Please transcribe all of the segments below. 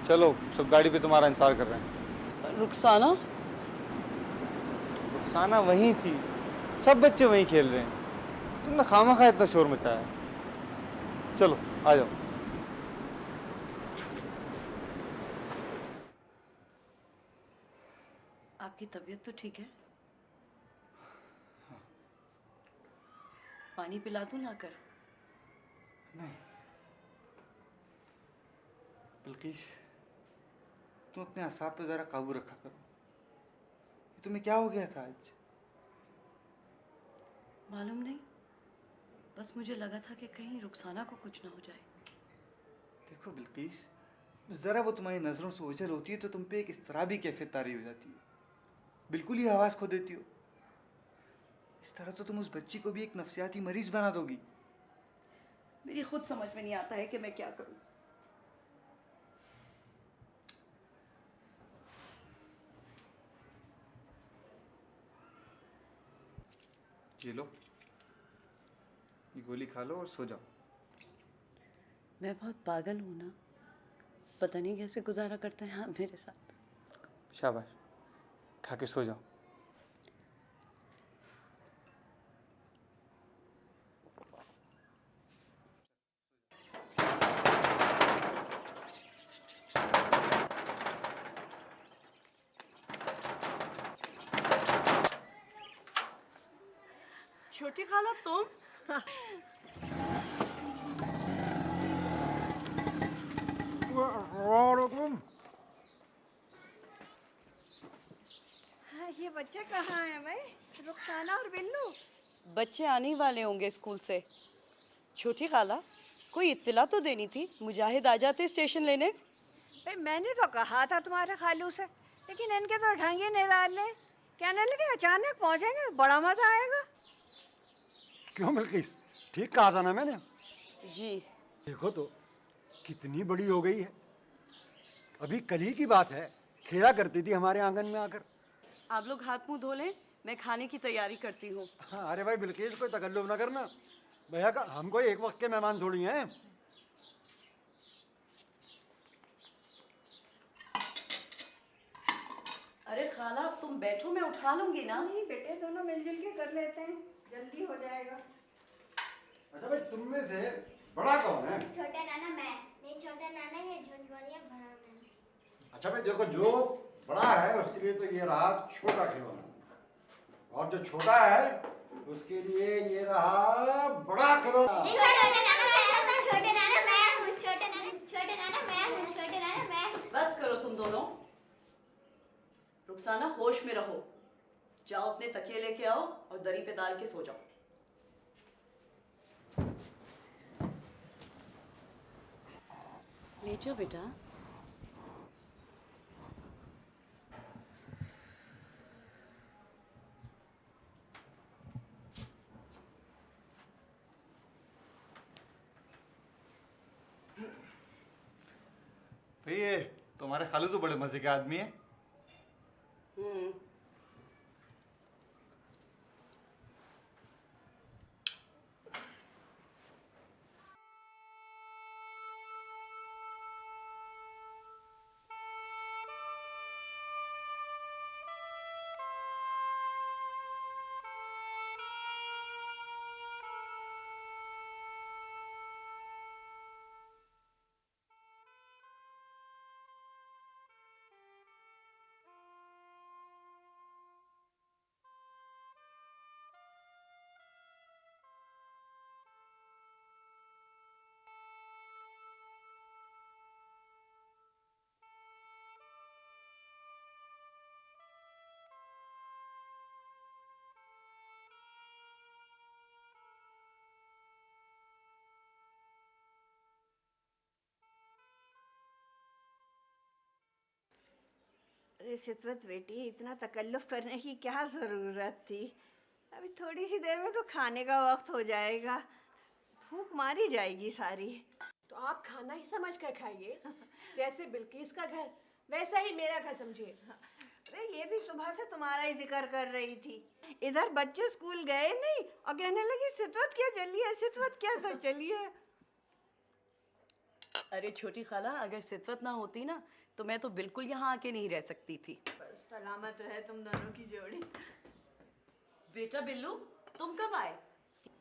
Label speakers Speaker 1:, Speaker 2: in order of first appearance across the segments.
Speaker 1: चलो, सब गाड़ी पे तुम्हारा इंतजार कर रहे हैं।
Speaker 2: रुखसाना?
Speaker 1: रुखसाना वहीं थी, सब बच्चे वहीं खेल रहे हैं। तुमने खामखा इतना शोर मचाया। चलो आ जाओ।
Speaker 2: आपकी तबीयत तो ठीक है? पानी पिला दूं लाकर?
Speaker 1: नहीं बिल्किस, तुम अपने असाब पे जरा काबू रखा करो। तुम्हें क्या हो गया था आज?
Speaker 2: मालूम नहीं, बस मुझे लगा था कि कहीं रुखसाना को कुछ ना हो जाए।
Speaker 1: देखो बिल्किस, जरा वो तुम्हारी नजरों से ओझल होती है तो तुम पे एक इस तरह भी कैफियत तारी हो जाती है, बिल्कुल ही आवाज खो देती हो। इस तरह तो तुम उस बच्ची को भी एक नफसियाती मरीज बना दोगी।
Speaker 2: मेरी खुद समझ में नहीं आता है कि मैं क्या करूं।
Speaker 1: ये लो, ये गोली खा लो और सो जाओ।
Speaker 2: मैं बहुत पागल हूं ना, पता नहीं कैसे गुजारा करते हैं आप मेरे साथ।
Speaker 1: शाबाश, खा के सो जाओ।
Speaker 2: छोटी खाला तुम?
Speaker 3: हाँ, ये बच्चे कहाँ हैं भाई? रुखसाना और बिल्लू?
Speaker 2: बच्चे आने ही वाले होंगे स्कूल से। छोटी खाला, कोई इत्तला तो देनी थी, मुजाहिद आ जाते स्टेशन लेने।
Speaker 3: भाई मैंने तो कहा था तुम्हारे खालू से, लेकिन इनके तो ढंग ही निराले। कहने लगे अचानक पहुंचेंगे, बड़ा मजा आएगा।
Speaker 4: क्यों बिल्किस, ठीक कहा था ना मैंने?
Speaker 2: जी।
Speaker 4: देखो तो कितनी बड़ी हो गई है। अभी कल ही की बात है, खेला करती थी हमारे आंगन में आकर।
Speaker 2: आप लोग हाथ मुंह धो लें, मैं खाने की तैयारी करती हूँ।
Speaker 4: हाँ, अरे भाई बिल्किस, कोई तकल्लुफ ना करना। भैया का हम कोई एक वक्त के मेहमान थोड़ी हैं।
Speaker 2: अरे खाला, अब तुम बैठो, मैं उठा लूंगी ना।
Speaker 3: नहीं बेटे, दोनों मिलजुल के कर लेते हैं, जल्दी हो जाएगा।
Speaker 4: अच्छा भाई, तुम में से बड़ा कौन है?
Speaker 5: छोटा नाना मैं। नहीं छोटा नाना ये झुनझुनिया बड़ा मैं।
Speaker 4: अच्छा भाई देखो, जो बड़ा है उसके लिए तो ये रहा छोटा खिलौना, और जो छोटा है उसके लिए ये रहा बड़ा खिलौना।
Speaker 5: छोटा नाना मैं, छोटे नाना मैं हूँ, छोटे नाना मैं हूँ, छोटे नाना मैं हूँ।
Speaker 2: बस करो तुम दोनों। रुखसाना, होश में रहो। जाओ अपने तकिए लेके आओ और दरी पे डाल के सो जाओ। लेट जाओ बेटा।
Speaker 1: भाई ये तुम्हारे खालू तो बड़े मजे के आदमी है।
Speaker 3: अरे सितवत बेटी, इतना तकल्लुफ करने की क्या ज़रूरत थी? अभी थोड़ी सी देर में तो खाने का वक्त हो जाएगा, भूख मारी जाएगी सारी।
Speaker 6: तो आप खाना ही समझ कर खाइए। जैसे बिल्किस का घर, वैसा ही मेरा घर समझिए।
Speaker 3: अरे ये भी सुबह से तुम्हारा ही जिक्र कर रही थी। इधर बच्चे स्कूल गए नहीं और कहने लगी सितवत क्या चलिए, सितवत क्या तो चलिए।
Speaker 2: अरे छोटी खाला, अगर सितवत ना होती ना तो मैं तो बिल्कुल यहाँ आके नहीं रह सकती थी।
Speaker 3: सलामत रहे तुम दोनों की जोड़ी।
Speaker 2: बेटा बिल्लू, तुम कब आए?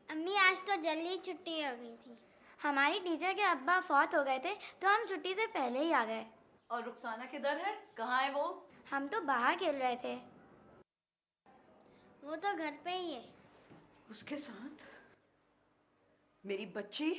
Speaker 5: अम्मी आज तो जल्दी छुट्टी हो गई थी। हमारी टीचर के अब्बा फौत हो गए थे तो हम छुट्टी से पहले ही आ गए।
Speaker 2: और रुखसाना किधर है? कहाँ है वो?
Speaker 5: हम तो बाहर खेल रहे थे। वो तो घर पे ही है।
Speaker 2: उसके साथ मेरी बच्ची?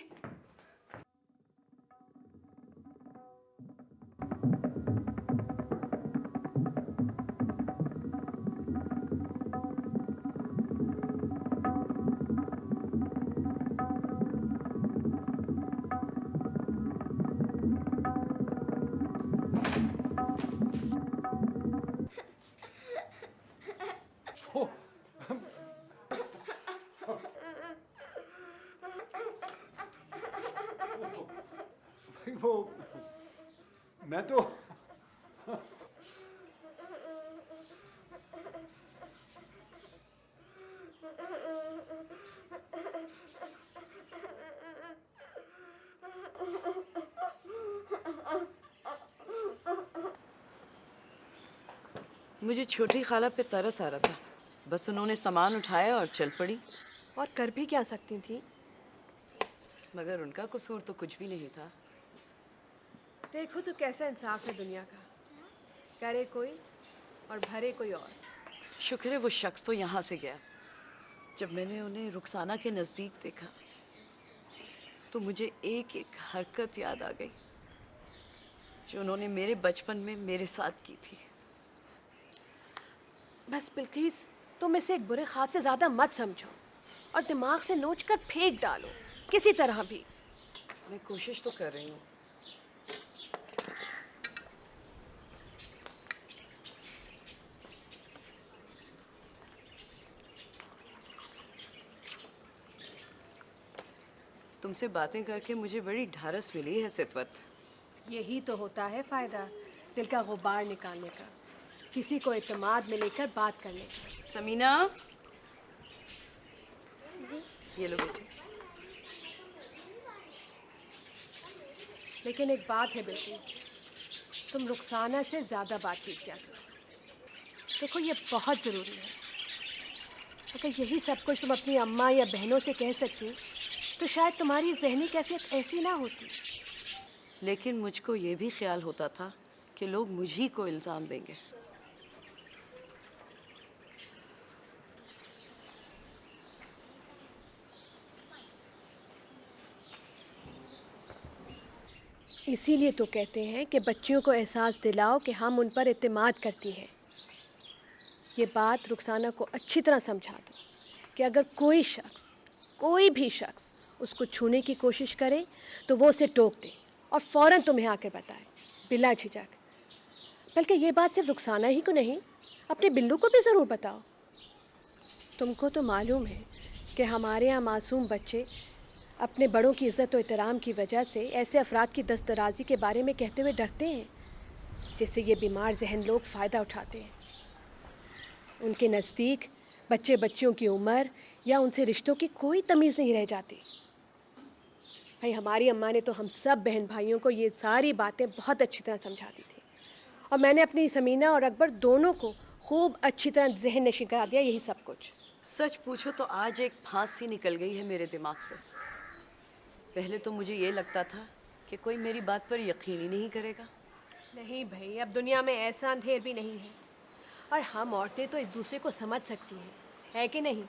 Speaker 4: भाई वो मैं तो
Speaker 2: मुझे छोटी खाला पे तरस आ रहा था, बस उन्होंने सामान उठाया और चल पड़ी।
Speaker 6: और कर भी क्या सकती थी?
Speaker 2: मगर उनका कसूर तो कुछ भी नहीं था।
Speaker 6: देखो तो कैसा इंसाफ है दुनिया का, करे कोई और भरे कोई और।
Speaker 2: शुक्र है वो शख्स तो यहाँ से गया। जब मैंने उन्हें रुखसाना के नज़दीक देखा तो मुझे एक एक हरकत याद आ गई जो उन्होंने मेरे बचपन में मेरे साथ की थी।
Speaker 6: बस बिल्किस, तुम इसे एक बुरे ख्वाब से ज़्यादा मत समझो और दिमाग से नोच कर फेंक डालो किसी तरह भी।
Speaker 2: मैं कोशिश तो कर रही हूँ। तुमसे बातें करके मुझे बड़ी ढारस मिली है सितवत।
Speaker 6: यही तो होता है फ़ायदा दिल का गुबार निकालने का, किसी को एतमाद में लेकर बात करने का।
Speaker 2: समीना जी, ये लो बेटे।
Speaker 6: लेकिन एक बात है बिल्किस, तुम रुखसाना से ज़्यादा बातचीत क्या करो। देखो ये बहुत ज़रूरी है। अगर यही सब कुछ तुम अपनी अम्मा या बहनों से कह सकती तो शायद तुम्हारी जहनी कैफियत ऐसी ना होती।
Speaker 2: लेकिन मुझको ये भी ख्याल होता था कि लोग मुझी को इल्ज़ाम देंगे।
Speaker 6: इसीलिए तो कहते हैं कि बच्चियों को एहसास दिलाओ कि हम उन पर इत्तेमाद करती हैं। ये बात रुखसाना को अच्छी तरह समझा दो कि अगर कोई शख्स, कोई भी शख्स उसको छूने की कोशिश करे तो वो उसे टोक दे और फ़ौरन तुम्हें आकर बताए बिला झिझक। बल्कि ये बात सिर्फ रुखसाना ही को नहीं, अपने बिल्लू को भी ज़रूर बताओ। तुमको तो मालूम है कि हमारे यहाँ मासूम बच्चे अपने बड़ों की इज़्ज़त और एहतराम की वजह से ऐसे अफराद की दस्तराजी के बारे में कहते हुए डरते हैं जिससे ये बीमार जहन लोग फ़ायदा उठाते हैं। उनके नज़दीक बच्चे बच्चियों की उम्र या उनसे रिश्तों की कोई तमीज़ नहीं रह जाती। भाई हमारी अम्मा ने तो हम सब बहन भाइयों को ये सारी बातें बहुत अच्छी तरह समझा दी थी और मैंने अपनी समीना और अकबर दोनों को खूब अच्छी तरह जहन नशीं करा दिया यही सब कुछ।
Speaker 2: सच पूछो तो आज एक फांसी निकल गई है मेरे दिमाग से। पहले तो मुझे ये लगता था कि कोई मेरी बात पर यकीन ही नहीं करेगा।
Speaker 6: नहीं भाई, अब दुनिया में ऐसा अंधेर भी नहीं है और हम औरतें तो एक दूसरे को समझ सकती हैं, है कि नहीं?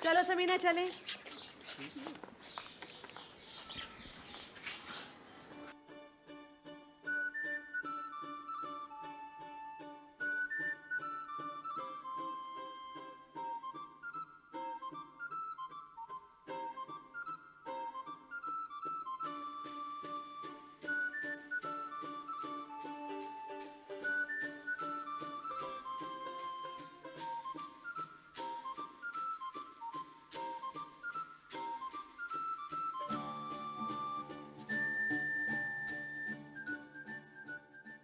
Speaker 6: चलो समीना चलें।